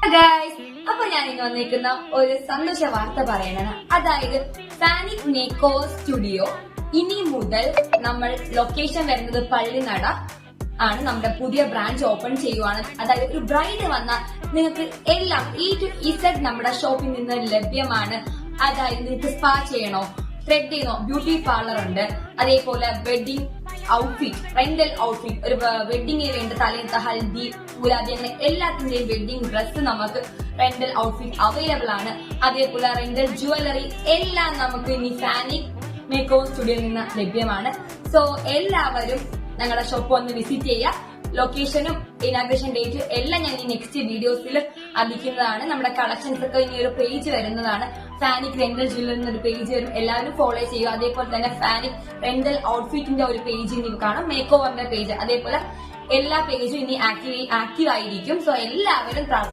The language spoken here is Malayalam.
ഗൈസ്, അപ്പൊ ഞാൻ ഇന്ന് വന്നിരിക്കുന്ന ഒരു സന്തോഷ വാർത്ത പറയണതാണ്. അതായത് ഫാനിക് മേക്ക് ഓവർ സ്റ്റുഡിയോ ഇനി മുതൽ നമ്മൾ ലൊക്കേഷൻ വരുന്നത് പള്ളിനട ആണ്. നമ്മുടെ പുതിയ ബ്രാഞ്ച് ഓപ്പൺ ചെയ്യുവാണ്. അതായത് ഒരു ബ്രൈഡ് വന്നാൽ നിങ്ങൾക്ക് എല്ലാം E-to-Z നമ്മുടെ ഷോപ്പിൽ നിന്ന് ലഭ്യമാണ്. അതായത് നിങ്ങൾക്ക് സ്പാ ചെയ്യണോ, ത്രെഡ് ചെയ്യണോ, ബ്യൂട്ടി പാർലർ ഉണ്ട്. അതേപോലെ വെഡിങ് ഔട്ട്ഫിറ്റ്, റെന്റൽ ഔട്ട്ഫിറ്റ്, ഒരു വെഡിങ്ങിന് വേണ്ട തലേന്നത്തെ ഹൽദി, ഗുലാബി, അങ്ങനെ എല്ലാത്തിന്റെയും വെഡിങ് ഡ്രസ്സ് നമുക്ക് റെന്റൽ ഔട്ട്ഫിറ്റ് അവൈലബിൾ ആണ്. അതേപോലെ റെന്റൽ ജുവലറി എല്ലാം നമുക്ക് ഇനി ഫാനിക് മേക്ക് ഓവർ സ്റ്റുഡിയോയിൽ നിന്ന് ലഭ്യമാണ്. സോ എല്ലാവരും ഞങ്ങളുടെ ഷോപ്പ് വന്ന് വിസിറ്റ് ചെയ്യുക. ലൊക്കേഷനും ഇനാഗ്രേഷൻ ഡേറ്റ് എല്ലാം ഞാൻ ഈ നെക്സ്റ്റ് വീഡിയോസിൽ അറിയിക്കുന്നതാണ്. നമ്മുടെ കളക്ഷൻസ് ഒക്കെ ഇനി ഒരു പേജ് വരുന്നതാണ്. ഫാനിക് റെന്റൽ ജ്വല്ലറി എന്നൊരു പേജ് വരും, എല്ലാവരും ഫോളോ ചെയ്യുക. അതേപോലെ തന്നെ ഫാനിക് റെന്റൽ ഔട്ട്ഫിറ്റിന്റെ ഒരു പേജ് ഇനി കാണും, മേക്ക് ഓവറിന്റെ പേജ്. അതേപോലെ എല്ലാ പേജും ഇനി ആക്റ്റീവ് ആയിരിക്കും. സോ എല്ലാവരും